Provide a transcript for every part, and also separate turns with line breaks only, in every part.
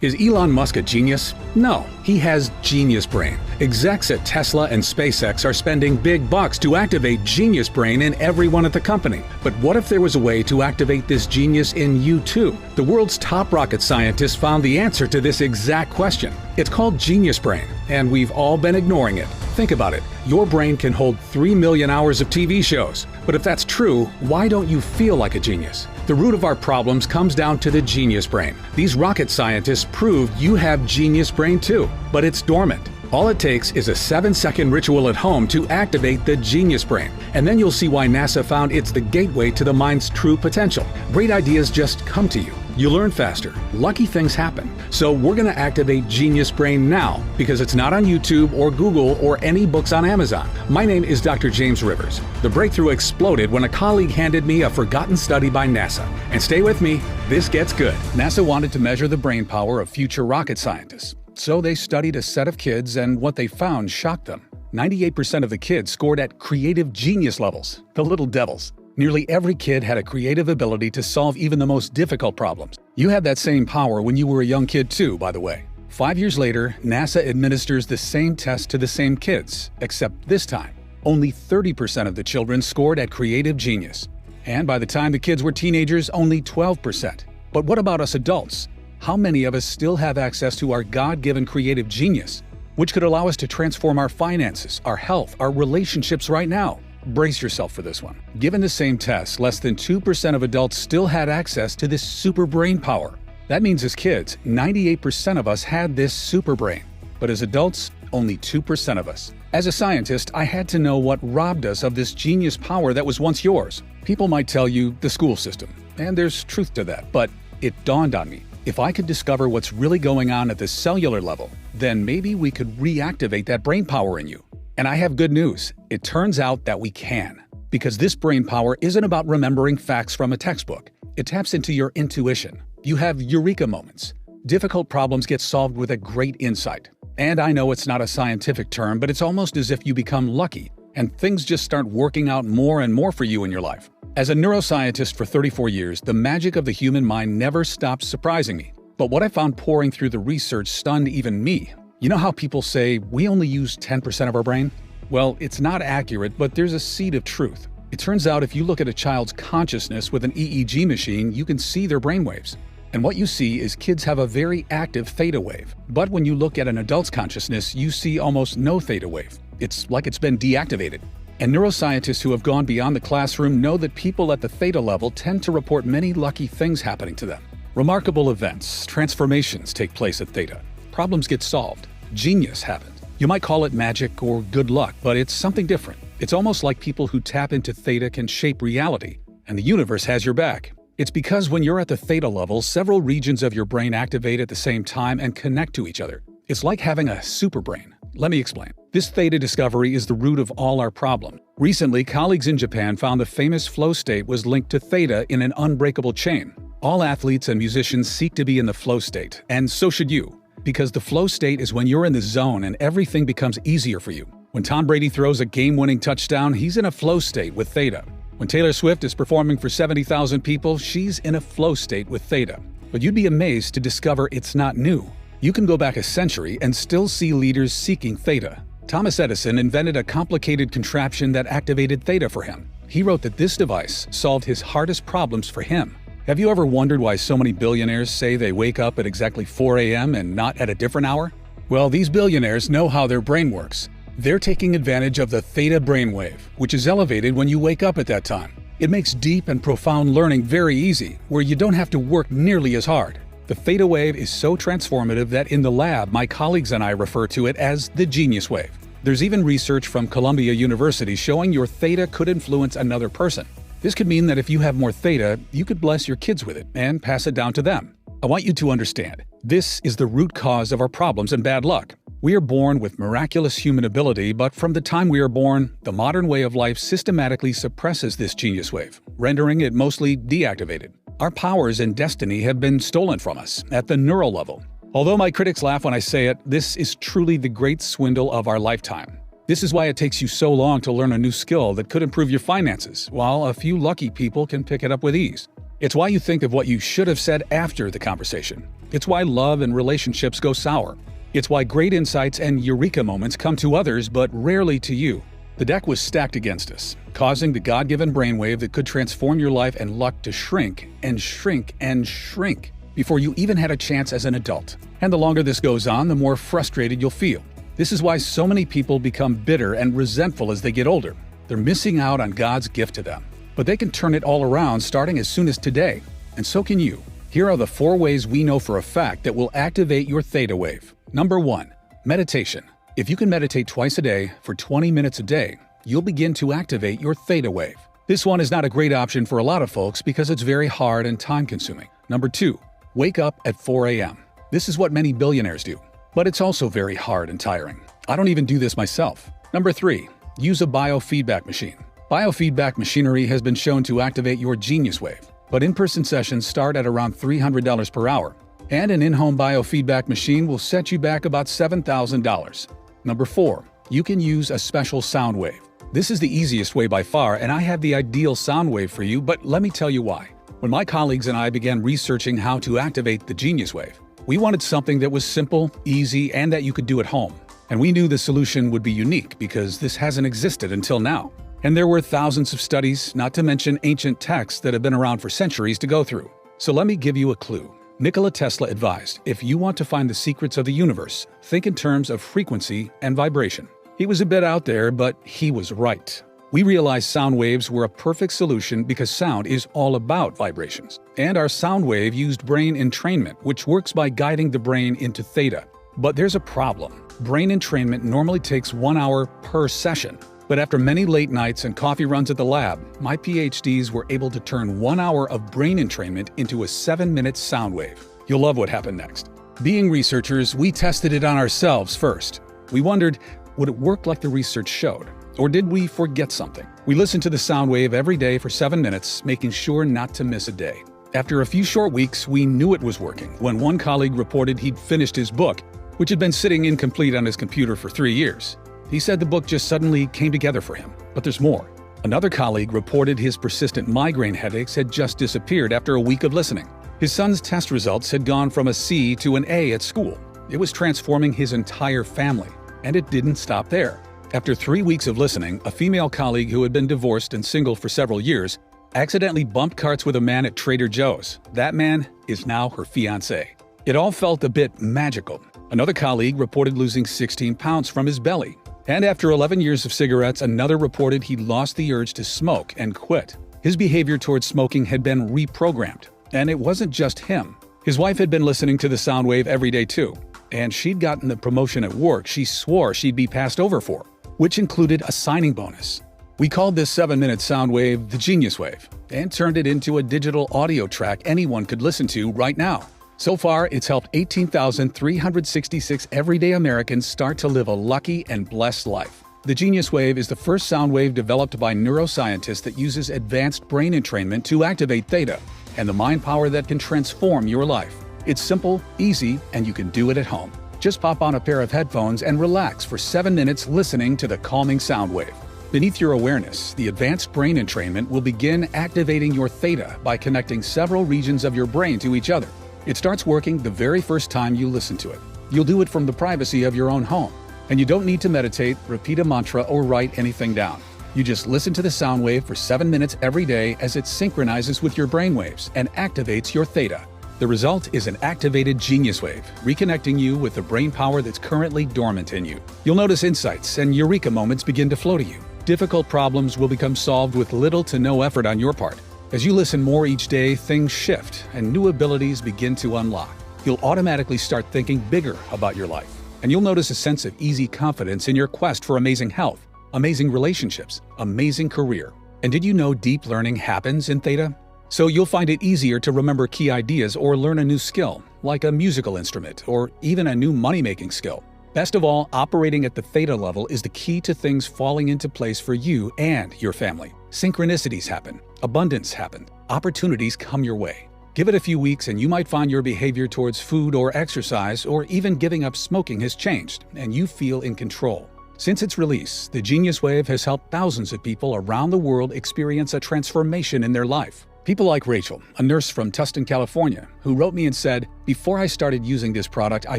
Is Elon Musk a genius? No, he has genius brain. Execs at Tesla and SpaceX are spending big bucks to activate genius brain in everyone at the company. But what if there was a way to activate this genius in you too? The world's top rocket scientists found the answer to this exact question. It's called genius brain, and we've all been ignoring it. Think about it. Your brain can hold 3 million hours of TV shows. But if that's true, why don't you feel like a genius? The root of our problems comes down to the genius brain. These rocket scientists proved you have genius brain too, but it's dormant. All it takes is a 7-second ritual at home to activate the genius brain. And then you'll see why NASA found it's the gateway to the mind's true potential. Great ideas just come to you. You learn faster. Lucky things happen. So we're going to activate Genius Brain now because it's not on YouTube or Google or any books on Amazon. My name is Dr. James Rivers. The breakthrough exploded when a colleague handed me a forgotten study by NASA. And stay with me, this gets good. NASA wanted to measure the brain power of future rocket scientists. So they studied a set of kids, and what they found shocked them. 98% of the kids scored at creative genius levels, the little devils. Nearly every kid had a creative ability to solve even the most difficult problems. You had that same power when you were a young kid too, by the way. 5 years later, NASA administers the same test to the same kids, except this time, only 30% of the children scored at creative genius. And by the time the kids were teenagers, only 12%. But what about us adults? How many of us still have access to our God-given creative genius, which could allow us to transform our finances, our health, our relationships right now? Brace yourself for this one. Given the same test, less than 2% of adults still had access to this super brain power. That means as kids, 98% of us had this super brain. But as adults, only 2% of us. As a scientist, I had to know what robbed us of this genius power that was once yours. People might tell you the school system, and there's truth to that, but it dawned on me. If I could discover what's really going on at the cellular level, then maybe we could reactivate that brain power in you. And I have good news. It turns out that we can. Because this brain power isn't about remembering facts from a textbook. It taps into your intuition. You have eureka moments. Difficult problems get solved with a great insight. And I know it's not a scientific term, but it's almost as if you become lucky, and things just start working out more and more for you in your life. As a neuroscientist for 34 years, the magic of the human mind never stops surprising me. But what I found pouring through the research stunned even me. You know how people say we only use 10% of our brain? Well, it's not accurate, but there's a seed of truth. It turns out if you look at a child's consciousness with an EEG machine, you can see their brainwaves. And what you see is kids have a very active theta wave. But when you look at an adult's consciousness, you see almost no theta wave. It's like it's been deactivated. And neuroscientists who have gone beyond the classroom know that people at the theta level tend to report many lucky things happening to them. Remarkable events, transformations take place at theta. Problems get solved. Genius happens. You might call it magic or good luck, but it's something different. It's almost like people who tap into theta can shape reality, and the universe has your back. It's because when you're at the theta level, several regions of your brain activate at the same time and connect to each other. It's like having a super brain. Let me explain. This theta discovery is the root of all our problems. Recently, colleagues in Japan found the famous flow state was linked to theta in an unbreakable chain. All athletes and musicians seek to be in the flow state, and so should you. Because the flow state is when you're in the zone and everything becomes easier for you. When Tom Brady throws a game-winning touchdown, he's in a flow state with theta. When Taylor Swift is performing for 70,000 people, she's in a flow state with theta. But you'd be amazed to discover it's not new. You can go back a century and still see leaders seeking theta. Thomas Edison invented a complicated contraption that activated theta for him. He wrote that this device solved his hardest problems for him. Have you ever wondered why so many billionaires say they wake up at exactly 4 a.m. and not at a different hour? Well, these billionaires know how their brain works. They're taking advantage of the theta brainwave, which is elevated when you wake up at that time. It makes deep and profound learning very easy, where you don't have to work nearly as hard. The theta wave is so transformative that in the lab, my colleagues and I refer to it as the genius wave. There's even research from Columbia University showing your theta could influence another person. This could mean that if you have more theta, you could bless your kids with it and pass it down to them. I want you to understand, this is the root cause of our problems and bad luck. We are born with miraculous human ability, but from the time we are born, the modern way of life systematically suppresses this genius wave, rendering it mostly deactivated. Our powers and destiny have been stolen from us at the neural level. Although my critics laugh when I say it, this is truly the great swindle of our lifetime. This is why it takes you so long to learn a new skill that could improve your finances, while a few lucky people can pick it up with ease. It's why you think of what you should have said after the conversation. It's why love and relationships go sour. It's why great insights and eureka moments come to others but rarely to you. The deck was stacked against us, causing the God-given brainwave that could transform your life and luck to shrink and shrink and shrink before you even had a chance as an adult. And the longer this goes on, the more frustrated you'll feel. This is why so many people become bitter and resentful as they get older. They're missing out on God's gift to them. But they can turn it all around starting as soon as today. And so can you. Here are the 4 ways we know for a fact that will activate your theta wave. Number 1. Meditation. If you can meditate twice a day for 20 minutes a day, you'll begin to activate your theta wave. This one is not a great option for a lot of folks because it's very hard and time-consuming. Number 2. Wake up at 4 a.m. This is what many billionaires do. But it's also very hard and tiring. I don't even do this myself. Number 3. Use a biofeedback machine. Biofeedback machinery has been shown to activate your genius wave, but in-person sessions start at around $300 per hour, and an in-home biofeedback machine will set you back about $7,000. Number 4. You can use a special sound wave. This is the easiest way by far, and I have the ideal sound wave for you, but let me tell you why. When my colleagues and I began researching how to activate the genius wave, we wanted something that was simple, easy, and that you could do at home. And we knew the solution would be unique because this hasn't existed until now. And there were thousands of studies, not to mention ancient texts that have been around for centuries to go through. So let me give you a clue. Nikola Tesla advised, if you want to find the secrets of the universe, think in terms of frequency and vibration. He was a bit out there, but he was right. We realized sound waves were a perfect solution because sound is all about vibrations. And our sound wave used brain entrainment, which works by guiding the brain into theta. But there's a problem. Brain entrainment normally takes 1 hour per session. But after many late nights and coffee runs at the lab, my PhDs were able to turn 1 hour of brain entrainment into a 7-minute sound wave. You'll love what happened next. Being researchers, we tested it on ourselves first. We wondered, would it work like the research showed? Or did we forget something? We listened to the sound wave every day for 7 minutes, making sure not to miss a day. After a few short weeks, we knew it was working when one colleague reported he'd finished his book, which had been sitting incomplete on his computer for 3 years. He said the book just suddenly came together for him. But there's more. Another colleague reported his persistent migraine headaches had just disappeared after a week of listening. His son's test results had gone from a C to an A at school. It was transforming his entire family. And it didn't stop there. After 3 weeks of listening, a female colleague who had been divorced and single for several years accidentally bumped carts with a man at Trader Joe's. That man is now her fiancé. It all felt a bit magical. Another colleague reported losing 16 pounds from his belly. And after 11 years of cigarettes, another reported he'd lost the urge to smoke and quit. His behavior towards smoking had been reprogrammed. And it wasn't just him. His wife had been listening to the sound wave every day too. And she'd gotten the promotion at work she swore she'd be passed over for, which included a signing bonus. We called this 7-minute sound wave the Genius Wave and turned it into a digital audio track anyone could listen to right now. So far, it's helped 18,366 everyday Americans start to live a lucky and blessed life. The Genius Wave is the first sound wave developed by neuroscientists that uses advanced brain entrainment to activate theta and the mind power that can transform your life. It's simple, easy, and you can do it at home. Just pop on a pair of headphones and relax for 7 minutes listening to the calming sound wave. Beneath your awareness, the advanced brain entrainment will begin activating your theta by connecting several regions of your brain to each other. It starts working the very first time you listen to it. You'll do it from the privacy of your own home. And you don't need to meditate, repeat a mantra, or write anything down. You just listen to the sound wave for 7 minutes every day as it synchronizes with your brain waves and activates your theta. The result is an activated genius wave, reconnecting you with the brain power that's currently dormant in you. You'll notice insights and eureka moments begin to flow to you. Difficult problems will become solved with little to no effort on your part. As you listen more each day, things shift and new abilities begin to unlock. You'll automatically start thinking bigger about your life. And you'll notice a sense of easy confidence in your quest for amazing health, amazing relationships, amazing career. And did you know deep learning happens in theta? So you'll find it easier to remember key ideas or learn a new skill, like a musical instrument or even a new money-making skill. Best of all, operating at the theta level is the key to things falling into place for you and your family. Synchronicities happen, abundance happens, opportunities come your way. Give it a few weeks and you might find your behavior towards food or exercise or even giving up smoking has changed and you feel in control. Since its release, the Genius Wave has helped thousands of people around the world experience a transformation in their life. People like Rachel, a nurse from Tustin, California, who wrote me and said, "Before I started using this product, I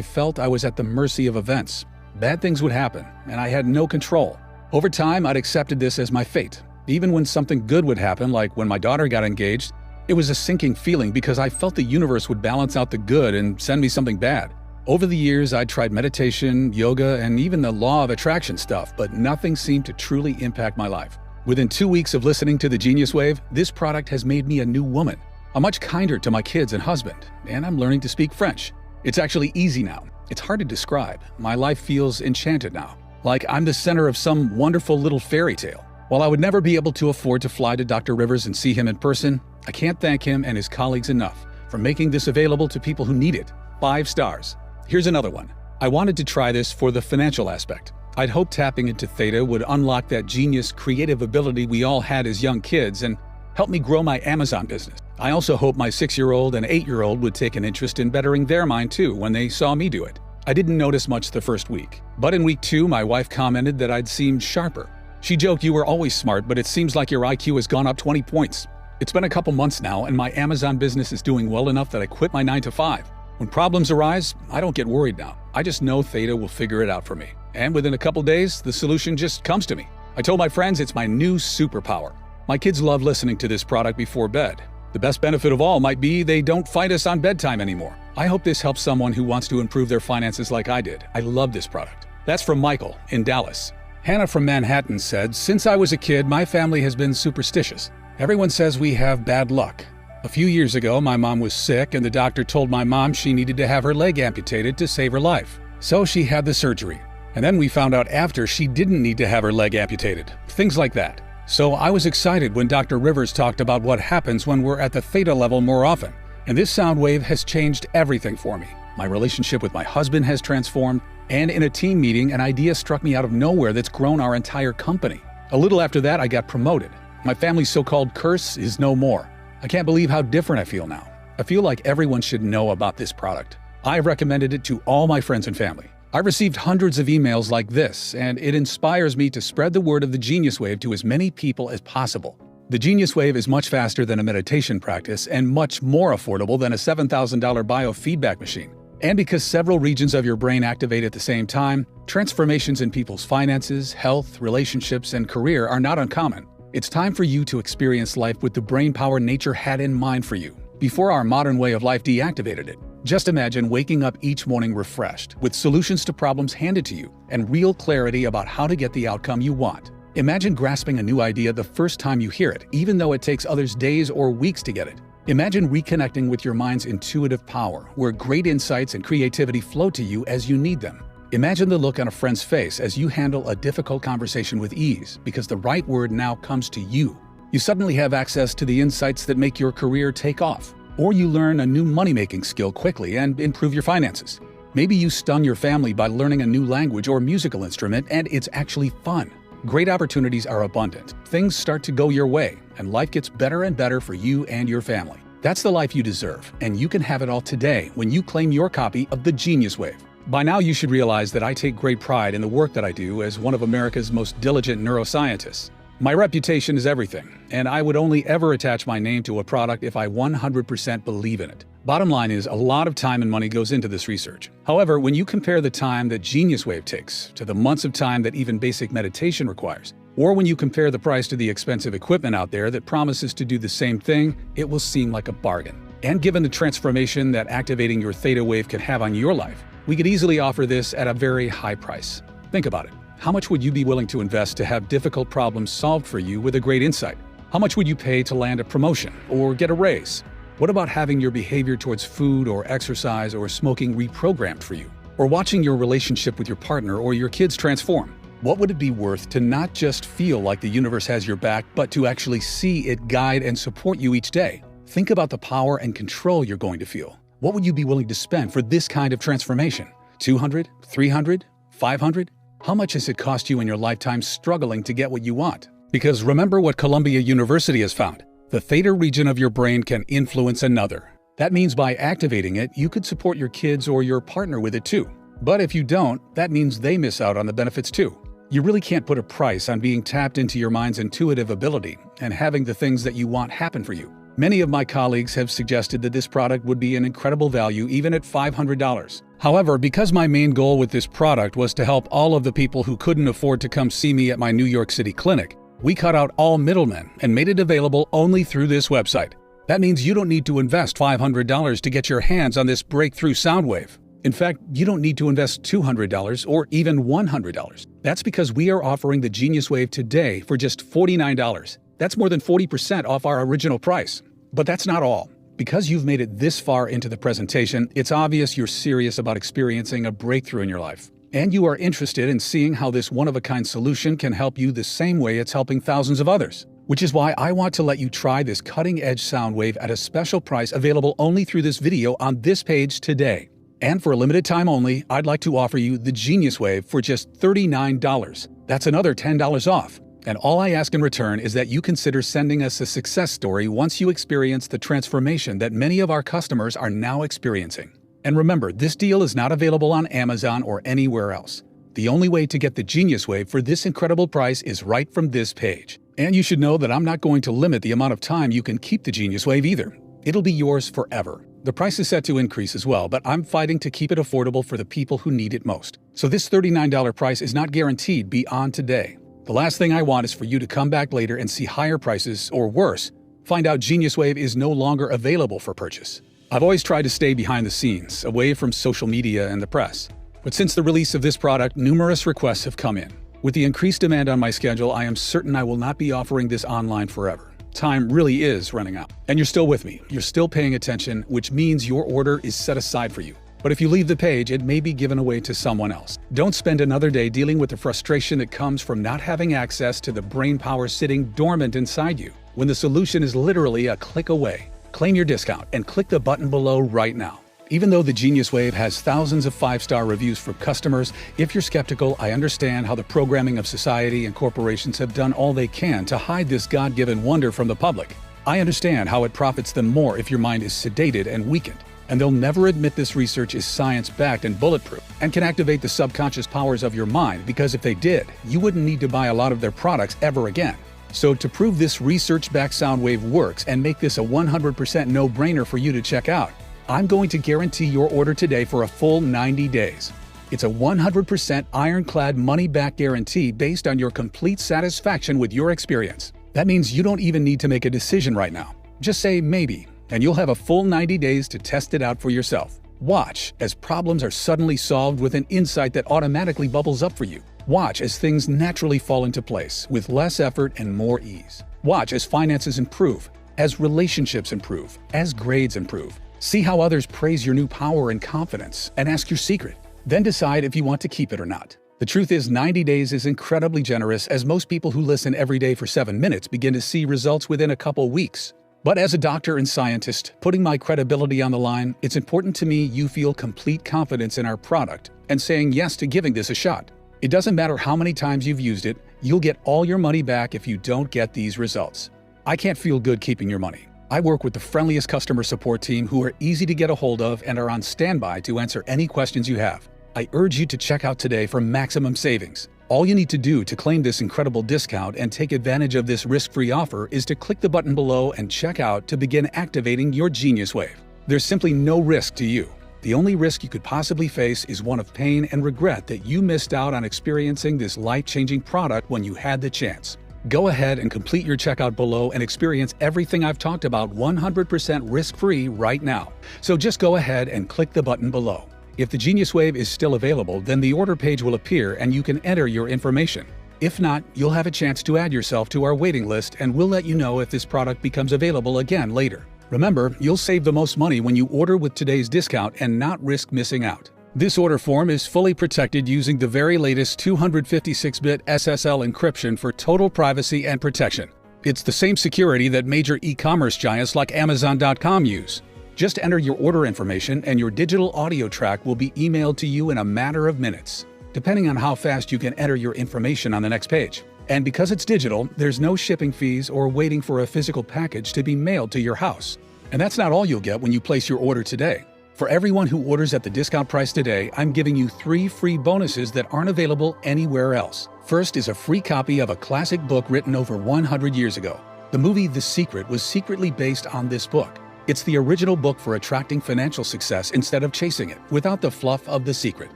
felt I was at the mercy of events. Bad things would happen, and I had no control. Over time, I'd accepted this as my fate. Even when something good would happen, like when my daughter got engaged, it was a sinking feeling because I felt the universe would balance out the good and send me something bad. Over the years, I tried meditation, yoga, and even the law of attraction stuff, but nothing seemed to truly impact my life. Within 2 weeks of listening to the Genius Wave, this product has made me a new woman. I'm much kinder to my kids and husband, and I'm learning to speak French. It's actually easy now. It's hard to describe. My life feels enchanted now, like I'm the center of some wonderful little fairy tale. While I would never be able to afford to fly to Dr. Rivers and see him in person, I can't thank him and his colleagues enough for making this available to people who need it. 5 stars. Here's another one. I wanted to try this for the financial aspect. I'd hoped tapping into Theta would unlock that genius creative ability we all had as young kids and help me grow my Amazon business. I also hope my 6-year-old and 8-year-old would take an interest in bettering their mind too when they saw me do it. I didn't notice much the first week, but in week 2, my wife commented that I'd seemed sharper. She joked, "You were always smart, but it seems like your IQ has gone up 20 points. It's been a couple months now, and my Amazon business is doing well enough that I quit my 9 to 5. When problems arise, I don't get worried now. I just know Theta will figure it out for me. And within a couple days, the solution just comes to me. I told my friends it's my new superpower. My kids love listening to this product before bed. The best benefit of all might be they don't fight us on bedtime anymore. I hope this helps someone who wants to improve their finances like I did. I love this product." That's from Michael in Dallas. Hannah from Manhattan said, "Since I was a kid, my family has been superstitious. Everyone says we have bad luck. A few years ago, my mom was sick and the doctor told my mom she needed to have her leg amputated to save her life. So she had the surgery. And then we found out after she didn't need to have her leg amputated. Things like that. So I was excited when Dr. Rivers talked about what happens when we're at the theta level more often. And this sound wave has changed everything for me. My relationship with my husband has transformed, and in a team meeting, an idea struck me out of nowhere that's grown our entire company. A little after that, I got promoted. My family's so-called curse is no more. I can't believe how different I feel now. I feel like everyone should know about this product. I've recommended it to all my friends and family. I've received hundreds of emails like this, and it inspires me to spread the word of the Genius Wave to as many people as possible. The Genius Wave is much faster than a meditation practice and much more affordable than a $7,000 biofeedback machine. And because several regions of your brain activate at the same time, transformations in people's finances, health, relationships, and career are not uncommon. It's time for you to experience life with the brain power nature had in mind for you, before our modern way of life deactivated it. Just imagine waking up each morning refreshed, with solutions to problems handed to you, and real clarity about how to get the outcome you want. Imagine grasping a new idea the first time you hear it, even though it takes others days or weeks to get it. Imagine reconnecting with your mind's intuitive power, where great insights and creativity flow to you as you need them. Imagine the look on a friend's face as you handle a difficult conversation with ease, because the right word now comes to you. You suddenly have access to the insights that make your career take off. Or you learn a new money-making skill quickly and improve your finances. Maybe you stun your family by learning a new language or musical instrument, and it's actually fun. Great opportunities are abundant. Things start to go your way, and life gets better and better for you and your family. That's the life you deserve, and you can have it all today when you claim your copy of the Genius Wave. By now, you should realize that I take great pride in the work that I do as one of America's most diligent neuroscientists. My reputation is everything, and I would only ever attach my name to a product if I 100% believe in it. Bottom line is, a lot of time and money goes into this research. However, when you compare the time that Genius Wave takes to the months of time that even basic meditation requires, or when you compare the price to the expensive equipment out there that promises to do the same thing, it will seem like a bargain. And given the transformation that activating your theta wave can have on your life, we could easily offer this at a very high price. Think about it. How much would you be willing to invest to have difficult problems solved for you with a great insight? How much would you pay to land a promotion or get a raise? What about having your behavior towards food or exercise or smoking reprogrammed for you? Or watching your relationship with your partner or your kids transform? What would it be worth to not just feel like the universe has your back, but to actually see it guide and support you each day? Think about the power and control you're going to feel. What would you be willing to spend for this kind of transformation? $200, $300, $500? How much has it cost you in your lifetime struggling to get what you want? Because remember what Columbia University has found. The theta region of your brain can influence another. That means by activating it, you could support your kids or your partner with it too. But if you don't, that means they miss out on the benefits too. You really can't put a price on being tapped into your mind's intuitive ability and having the things that you want happen for you. Many of my colleagues have suggested that this product would be an incredible value even at $500. However, because my main goal with this product was to help all of the people who couldn't afford to come see me at my New York City clinic, we cut out all middlemen and made it available only through this website. That means you don't need to invest $500 to get your hands on this breakthrough sound wave. In fact, you don't need to invest $200 or even $100. That's because we are offering the Genius Wave today for just $49. That's more than 40% off our original price. But that's not all. Because you've made it this far into the presentation, it's obvious you're serious about experiencing a breakthrough in your life. And you are interested in seeing how this one-of-a-kind solution can help you the same way it's helping thousands of others. Which is why I want to let you try this cutting-edge sound wave at a special price available only through this video on this page today. And for a limited time only, I'd like to offer you the Genius Wave for just $39. That's another $10 off. And all I ask in return is that you consider sending us a success story once you experience the transformation that many of our customers are now experiencing. And remember, this deal is not available on Amazon or anywhere else. The only way to get the Genius Wave for this incredible price is right from this page. And you should know that I'm not going to limit the amount of time you can keep the Genius Wave either. It'll be yours forever. The price is set to increase as well, but I'm fighting to keep it affordable for the people who need it most. So this $39 price is not guaranteed beyond today. The last thing I want is for you to come back later and see higher prices, or worse, find out Genius Wave is no longer available for purchase. I've always tried to stay behind the scenes, away from social media and the press. But since the release of this product, numerous requests have come in. With the increased demand on my schedule, I am certain I will not be offering this online forever. Time really is running out. And you're still with me. You're still paying attention, which means your order is set aside for you. But if you leave the page, it may be given away to someone else. Don't spend another day dealing with the frustration that comes from not having access to the brain power sitting dormant inside you, when the solution is literally a click away. Claim your discount and click the button below right now. Even though the Genius Wave has thousands of 5-star reviews from customers, if you're skeptical, I understand how the programming of society and corporations have done all they can to hide this God-given wonder from the public. I understand how it profits them more if your mind is sedated and weakened. And they'll never admit this research is science-backed and bulletproof and can activate the subconscious powers of your mind, because if they did, you wouldn't need to buy a lot of their products ever again. So to prove this research-backed sound wave works and make this a 100% no-brainer for you to check out, I'm going to guarantee your order today for a full 90 days. It's a 100% ironclad money-back guarantee based on your complete satisfaction with your experience. That means you don't even need to make a decision right now. Just say maybe, and you'll have a full 90 days to test it out for yourself. Watch as problems are suddenly solved with an insight that automatically bubbles up for you. Watch as things naturally fall into place with less effort and more ease. Watch as finances improve, as relationships improve, as grades improve. See how others praise your new power and confidence, and ask your secret. Then decide if you want to keep it or not. The truth is, 90 days is incredibly generous, as most people who listen every day for 7 minutes begin to see results within a couple weeks. But as a doctor and scientist, putting my credibility on the line, it's important to me you feel complete confidence in our product and saying yes to giving this a shot. It doesn't matter how many times you've used it, you'll get all your money back if you don't get these results. I can't feel good keeping your money. I work with the friendliest customer support team who are easy to get a hold of and are on standby to answer any questions you have. I urge you to check out today for maximum savings. All you need to do to claim this incredible discount and take advantage of this risk-free offer is to click the button below and check out to begin activating your Genius Wave. There's simply no risk to you. The only risk you could possibly face is one of pain and regret that you missed out on experiencing this life-changing product when you had the chance. Go ahead and complete your checkout below and experience everything I've talked about 100% risk-free right now. So just go ahead and click the button below. If the Genius Wave is still available, then the order page will appear and you can enter your information. If not, you'll have a chance to add yourself to our waiting list, and we'll let you know if this product becomes available again later. Remember, you'll save the most money when you order with today's discount and not risk missing out. This order form is fully protected using the very latest 256-bit SSL encryption for total privacy and protection. It's the same security that major e-commerce giants like Amazon.com use. Just enter your order information and your digital audio track will be emailed to you in a matter of minutes, depending on how fast you can enter your information on the next page. And because it's digital, there's no shipping fees or waiting for a physical package to be mailed to your house. And that's not all you'll get when you place your order today. For everyone who orders at the discount price today, I'm giving you 3 free bonuses that aren't available anywhere else. First is a free copy of a classic book written over 100 years ago. The movie The Secret was secretly based on this book. It's the original book for attracting financial success instead of chasing it, without the fluff of The Secret.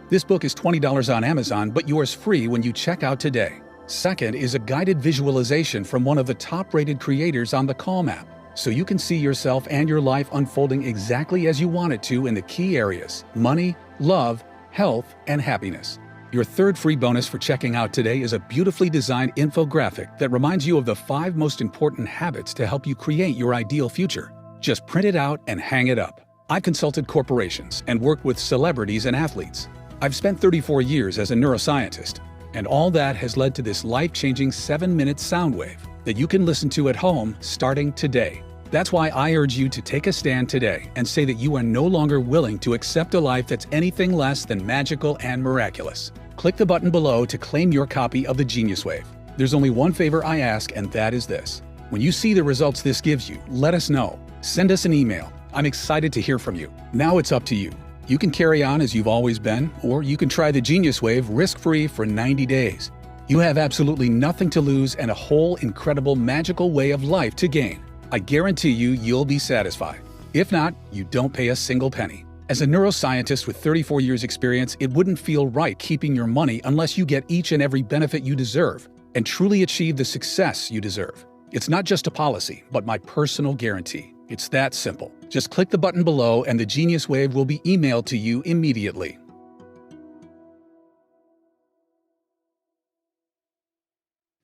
This book is $20 on Amazon, but yours free when you check out today. Second is a guided visualization from one of the top-rated creators on the Calm app, so you can see yourself and your life unfolding exactly as you want it to in the key areas: money, love, health, and happiness. Your third free bonus for checking out today is a beautifully designed infographic that reminds you of the 5 most important habits to help you create your ideal future. Just print it out and hang it up. I've consulted corporations and worked with celebrities and athletes. I've spent 34 years as a neuroscientist, and all that has led to this life-changing 7-minute sound wave that you can listen to at home starting today. That's why I urge you to take a stand today and say that you are no longer willing to accept a life that's anything less than magical and miraculous. Click the button below to claim your copy of the Genius Wave. There's only one favor I ask, and that is this. When you see the results this gives you, let us know. Send us an email. I'm excited to hear from you. Now it's up to you. You can carry on as you've always been, or you can try the Genius Wave risk-free for 90 days. You have absolutely nothing to lose and a whole incredible magical way of life to gain. I guarantee you'll be satisfied. If not, you don't pay a single penny. As a neuroscientist with 34 years experience, it wouldn't feel right keeping your money unless you get each and every benefit you deserve and truly achieve the success you deserve. It's not just a policy, but my personal guarantee. It's that simple. Just click the button below and the Genius Wave will be emailed to you immediately.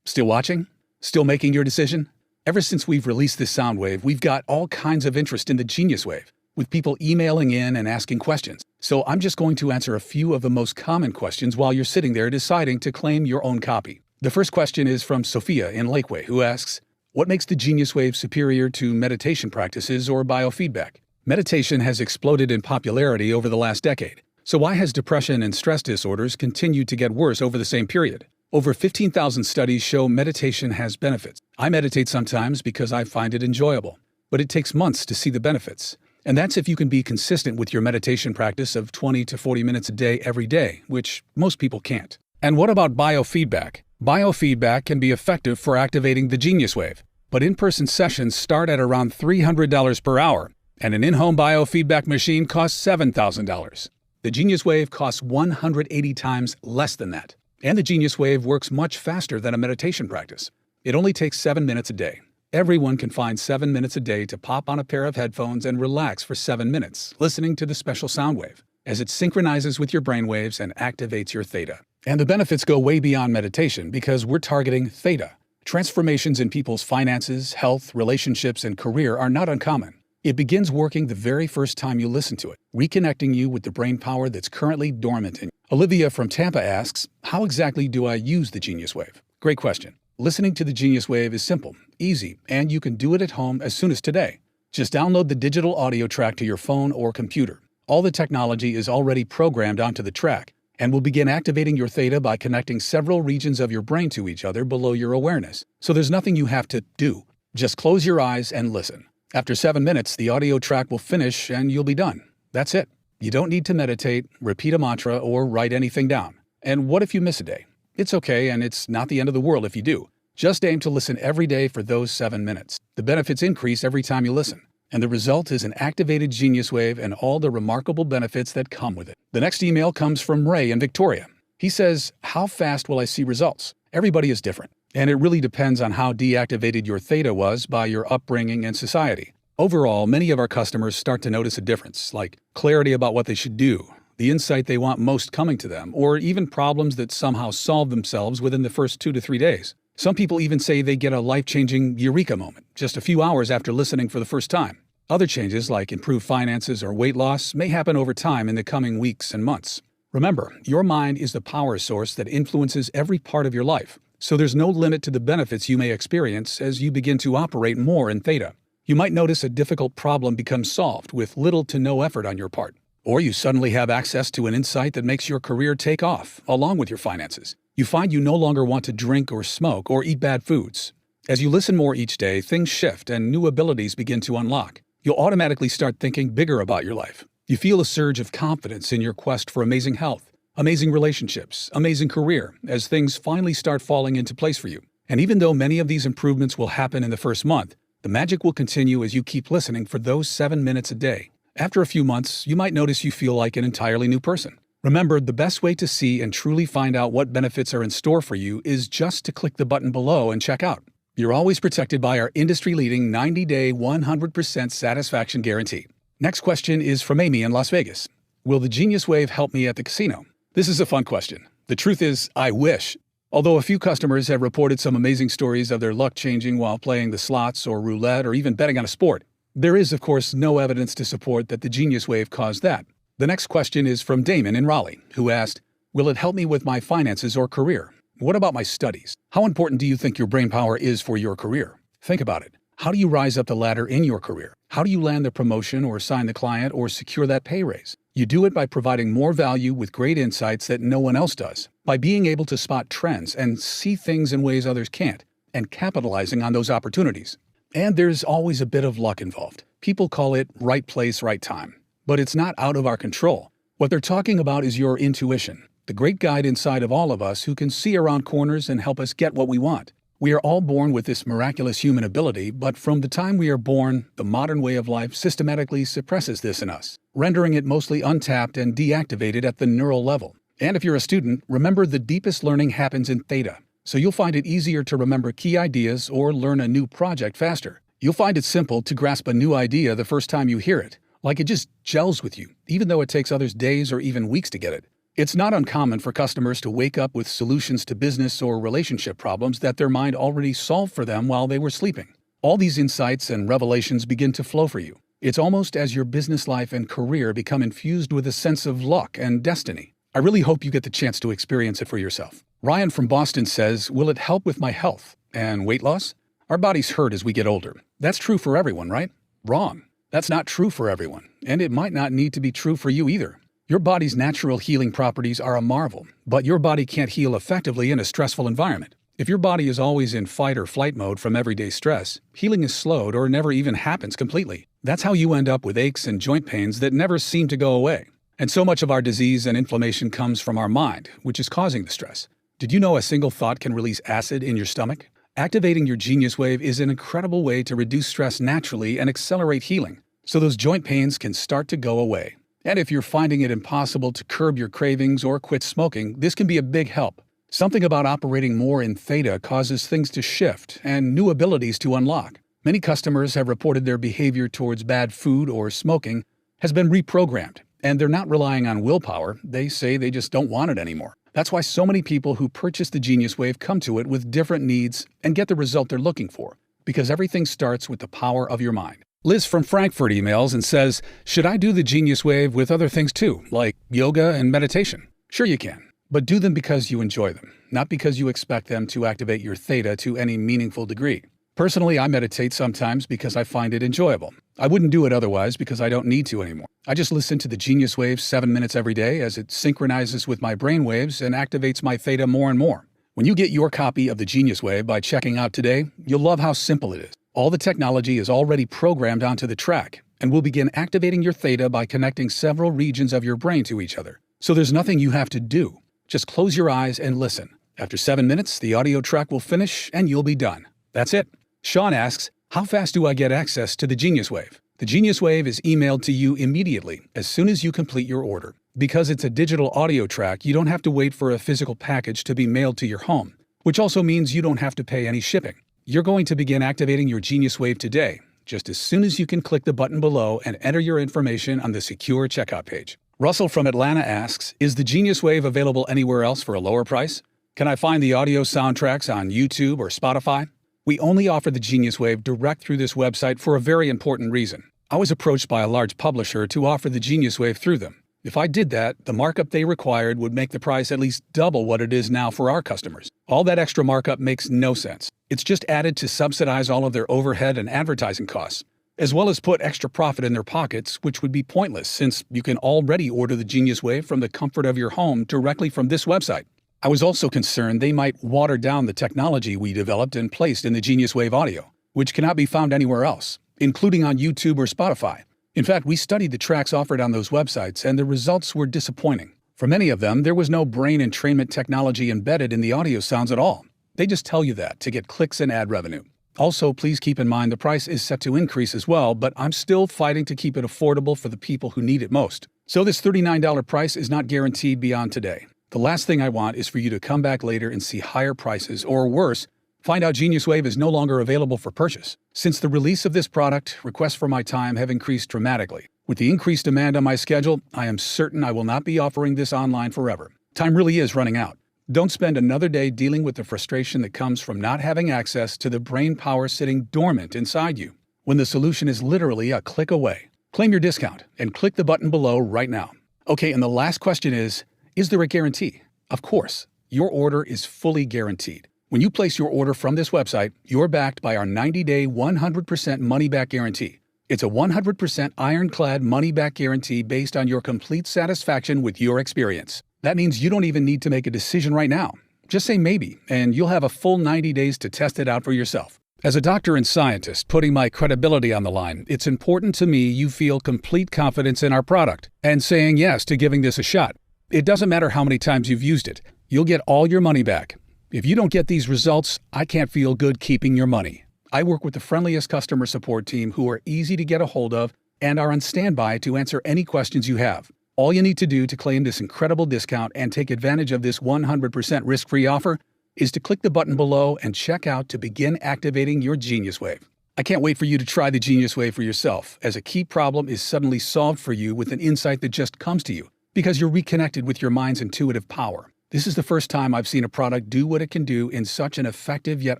Still watching? Still making your decision? Ever since we've released this sound wave, we've got all kinds of interest in the Genius Wave, with people emailing in and asking questions. So I'm just going to answer a few of the most common questions while you're sitting there deciding to claim your own copy. The first question is from Sophia in Lakeway, who asks, what makes the Genius Wave superior to meditation practices or biofeedback? Meditation has exploded in popularity over the last decade. So why has depression and stress disorders continued to get worse over the same period? Over 15,000 studies show meditation has benefits. I meditate sometimes because I find it enjoyable, but it takes months to see the benefits. And that's if you can be consistent with your meditation practice of 20 to 40 minutes a day every day, which most people can't. And what about biofeedback? Biofeedback can be effective for activating the Genius Wave, but in-person sessions start at around $300 per hour, and an in-home biofeedback machine costs $7,000. The Genius Wave costs 180 times less than that. And the Genius Wave works much faster than a meditation practice. It only takes 7 minutes a day. Everyone can find 7 minutes a day to pop on a pair of headphones and relax for 7 minutes, listening to the special sound wave, as it synchronizes with your brainwaves and activates your theta. And the benefits go way beyond meditation because we're targeting theta. Transformations in people's finances, health, relationships, and career are not uncommon. It begins working the very first time you listen to it, reconnecting you with the brain power that's currently dormant in you. Olivia from Tampa asks, how exactly do I use the Genius Wave? Great question. Listening to the Genius Wave is simple, easy, and you can do it at home as soon as today. Just download the digital audio track to your phone or computer. All the technology is already programmed onto the track, and will begin activating your theta by connecting several regions of your brain to each other below your awareness. So there's nothing you have to do. Just close your eyes and listen. After 7 minutes, the audio track will finish and you'll be done. That's it. You don't need to meditate, repeat a mantra, or write anything down. And what if you miss a day? It's okay, and it's not the end of the world if you do. Just aim to listen every day for those 7 minutes. The benefits increase every time you listen. And the result is an activated Genius Wave and all the remarkable benefits that come with it. The next email comes from Ray in Victoria. He says, how fast will I see results? Everybody is different, and it really depends on how deactivated your theta was by your upbringing and society. Overall, many of our customers start to notice a difference, like clarity about what they should do, the insight they want most coming to them, or even problems that somehow solve themselves within the first 2 to 3 days. Some people even say they get a life-changing eureka moment just a few hours after listening for the first time. Other changes, like improved finances or weight loss, may happen over time in the coming weeks and months. Remember, your mind is the power source that influences every part of your life, so there's no limit to the benefits you may experience as you begin to operate more in theta. You might notice a difficult problem becomes solved with little to no effort on your part. Or you suddenly have access to an insight that makes your career take off, along with your finances. You find you no longer want to drink or smoke or eat bad foods. As you listen more each day, things shift and new abilities begin to unlock. You'll automatically start thinking bigger about your life. You feel a surge of confidence in your quest for amazing health, amazing relationships, amazing career, as things finally start falling into place for you. And even though many of these improvements will happen in the first month, the magic will continue as you keep listening for those 7 minutes a day. After a few months, you might notice you feel like an entirely new person. Remember, the best way to see and truly find out what benefits are in store for you is just to click the button below and check out. You're always protected by our industry-leading 90-day 100% satisfaction guarantee. Next question is from Amy in Las Vegas. Will the Genius Wave help me at the casino? This is a fun question. The truth is, I wish. Although a few customers have reported some amazing stories of their luck changing while playing the slots or roulette or even betting on a sport, there is, of course, no evidence to support that the Genius Wave caused that. The next question is from Damon in Raleigh, who asked, will it help me with my finances or career? What about my studies? How important do you think your brain power is for your career? Think about it. How do you rise up the ladder in your career? How do you land the promotion or sign the client or secure that pay raise? You do it by providing more value with great insights that no one else does, by being able to spot trends and see things in ways others can't, and capitalizing on those opportunities. And there's always a bit of luck involved. People call it right place, right time. But it's not out of our control. What they're talking about is your intuition, the great guide inside of all of us who can see around corners and help us get what we want. We are all born with this miraculous human ability, but from the time we are born, the modern way of life systematically suppresses this in us, rendering it mostly untapped and deactivated at the neural level. And if you're a student, remember the deepest learning happens in theta, so you'll find it easier to remember key ideas or learn a new project faster. You'll find it simple to grasp a new idea the first time you hear it, like it just gels with you, even though it takes others days or even weeks to get it. It's not uncommon for customers to wake up with solutions to business or relationship problems that their mind already solved for them while they were sleeping. All these insights and revelations begin to flow for you. It's almost as your business life and career become infused with a sense of luck and destiny. I really hope you get the chance to experience it for yourself. Ryan from Boston says, will it help with my health and weight loss? Our bodies hurt as we get older. That's true for everyone, right? Wrong. That's not true for everyone, and it might not need to be true for you either. Your body's natural healing properties are a marvel, but your body can't heal effectively in a stressful environment. If your body is always in fight or flight mode from everyday stress, healing is slowed or never even happens completely. That's how you end up with aches and joint pains that never seem to go away. And so much of our disease and inflammation comes from our mind, which is causing the stress. Did you know a single thought can release acid in your stomach? Activating your Genius Wave is an incredible way to reduce stress naturally and accelerate healing, so those joint pains can start to go away. And if you're finding it impossible to curb your cravings or quit smoking, this can be a big help. Something about operating more in theta causes things to shift and new abilities to unlock. Many customers have reported their behavior towards bad food or smoking has been reprogrammed, and they're not relying on willpower. They say they just don't want it anymore. That's why so many people who purchase the Genius Wave come to it with different needs and get the result they're looking for, because everything starts with the power of your mind. Liz from Frankfurt emails and says, should I do the Genius Wave with other things too, like yoga and meditation? Sure you can, but do them because you enjoy them, not because you expect them to activate your theta to any meaningful degree. Personally, I meditate sometimes because I find it enjoyable. I wouldn't do it otherwise because I don't need to anymore. I just listen to the Genius Wave 7 minutes every day as it synchronizes with my brain waves and activates my theta more and more. When you get your copy of the Genius Wave by checking out today, you'll love how simple it is. All the technology is already programmed onto the track and will begin activating your theta by connecting several regions of your brain to each other. So there's nothing you have to do. Just close your eyes and listen. After 7 minutes, the audio track will finish and you'll be done. That's it. Sean asks, how fast do I get access to the Genius Wave? The Genius Wave is emailed to you immediately as soon as you complete your order. Because it's a digital audio track, you don't have to wait for a physical package to be mailed to your home, which also means you don't have to pay any shipping. You're going to begin activating your Genius Wave today, just as soon as you can click the button below and enter your information on the secure checkout page. Russell from Atlanta asks, is the Genius Wave available anywhere else for a lower price? Can I find the audio soundtracks on YouTube or Spotify? We only offer the Genius Wave direct through this website for a very important reason. I was approached by a large publisher to offer the Genius Wave through them. If I did that, the markup they required would make the price at least double what it is now for our customers. All that extra markup makes no sense. It's just added to subsidize all of their overhead and advertising costs, as well as put extra profit in their pockets, which would be pointless since you can already order the Genius Wave from the comfort of your home directly from this website. I was also concerned they might water down the technology we developed and placed in the Genius Wave audio, which cannot be found anywhere else, including on YouTube or Spotify. In fact, we studied the tracks offered on those websites, and the results were disappointing. For many of them, there was no brain entrainment technology embedded in the audio sounds at all. They just tell you that to get clicks and ad revenue. Also, please keep in mind the price is set to increase as well, but I'm still fighting to keep it affordable for the people who need it most. So this $39 price is not guaranteed beyond today. The last thing I want is for you to come back later and see higher prices, or worse, find out GeniusWave is no longer available for purchase. Since the release of this product, requests for my time have increased dramatically. With the increased demand on my schedule, I am certain I will not be offering this online forever. Time really is running out. Don't spend another day dealing with the frustration that comes from not having access to the brain power sitting dormant inside you, when the solution is literally a click away. Claim your discount and click the button below right now. Okay, and the last question is there a guarantee? Of course, your order is fully guaranteed. When you place your order from this website, you're backed by our 90-day 100% money-back guarantee. It's a 100% ironclad money-back guarantee based on your complete satisfaction with your experience. That means you don't even need to make a decision right now. Just say maybe, and you'll have a full 90 days to test it out for yourself. As a doctor and scientist putting my credibility on the line, it's important to me you feel complete confidence in our product and saying yes to giving this a shot. It doesn't matter how many times you've used it. You'll get all your money back. If you don't get these results, I can't feel good keeping your money. I work with the friendliest customer support team who are easy to get a hold of and are on standby to answer any questions you have. All you need to do to claim this incredible discount and take advantage of this 100% risk-free offer is to click the button below and check out to begin activating your GeniusWave. I can't wait for you to try the GeniusWave for yourself, as a key problem is suddenly solved for you with an insight that just comes to you, because you're reconnected with your mind's intuitive power. This is the first time I've seen a product do what it can do in such an effective yet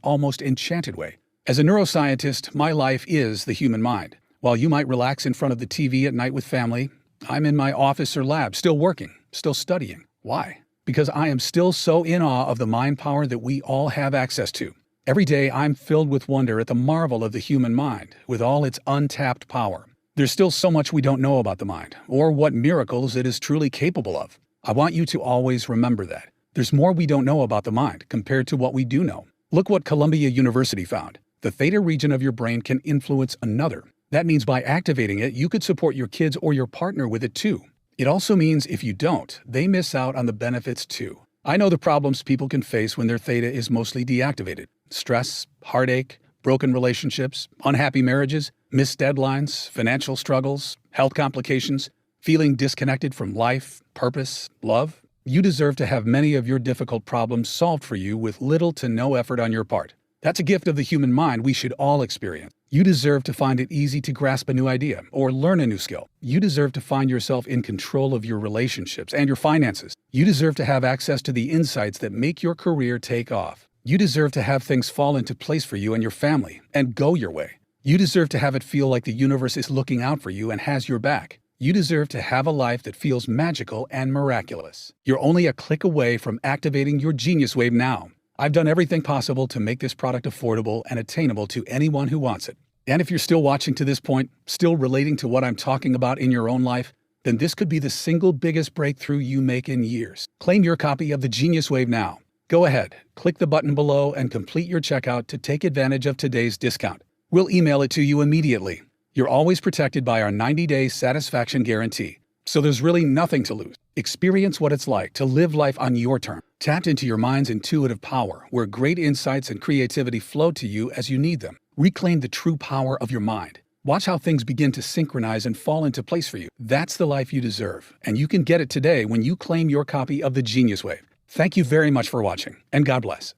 almost enchanted way. As a neuroscientist, my life is the human mind. While you might relax in front of the TV at night with family, I'm in my office or lab, still working, still studying. Why? Because I am still so in awe of the mind power that we all have access to. Every day, I'm filled with wonder at the marvel of the human mind, with all its untapped power. There's still so much we don't know about the mind, or what miracles it is truly capable of. I want you to always remember that. There's more we don't know about the mind compared to what we do know. Look what Columbia University found. The theta region of your brain can influence another. That means by activating it, you could support your kids or your partner with it too. It also means if you don't, they miss out on the benefits too. I know the problems people can face when their theta is mostly deactivated. Stress, heartache, broken relationships, unhappy marriages, missed deadlines, financial struggles, health complications, feeling disconnected from life, purpose, love. You deserve to have many of your difficult problems solved for you with little to no effort on your part. That's a gift of the human mind we should all experience. You deserve to find it easy to grasp a new idea or learn a new skill. You deserve to find yourself in control of your relationships and your finances. You deserve to have access to the insights that make your career take off. You deserve to have things fall into place for you and your family and go your way. You deserve to have it feel like the universe is looking out for you and has your back. You deserve to have a life that feels magical and miraculous. You're only a click away from activating your GeniusWave now. I've done everything possible to make this product affordable and attainable to anyone who wants it. And if you're still watching to this point, still relating to what I'm talking about in your own life, then this could be the single biggest breakthrough you make in years. Claim your copy of the GeniusWave now. Go ahead, click the button below and complete your checkout to take advantage of today's discount. We'll email it to you immediately. You're always protected by our 90-day satisfaction guarantee. So there's really nothing to lose. Experience what it's like to live life on your terms. Tap into your mind's intuitive power, where great insights and creativity flow to you as you need them. Reclaim the true power of your mind. Watch how things begin to synchronize and fall into place for you. That's the life you deserve, and you can get it today when you claim your copy of the GeniusWave. Thank you very much for watching, and God bless.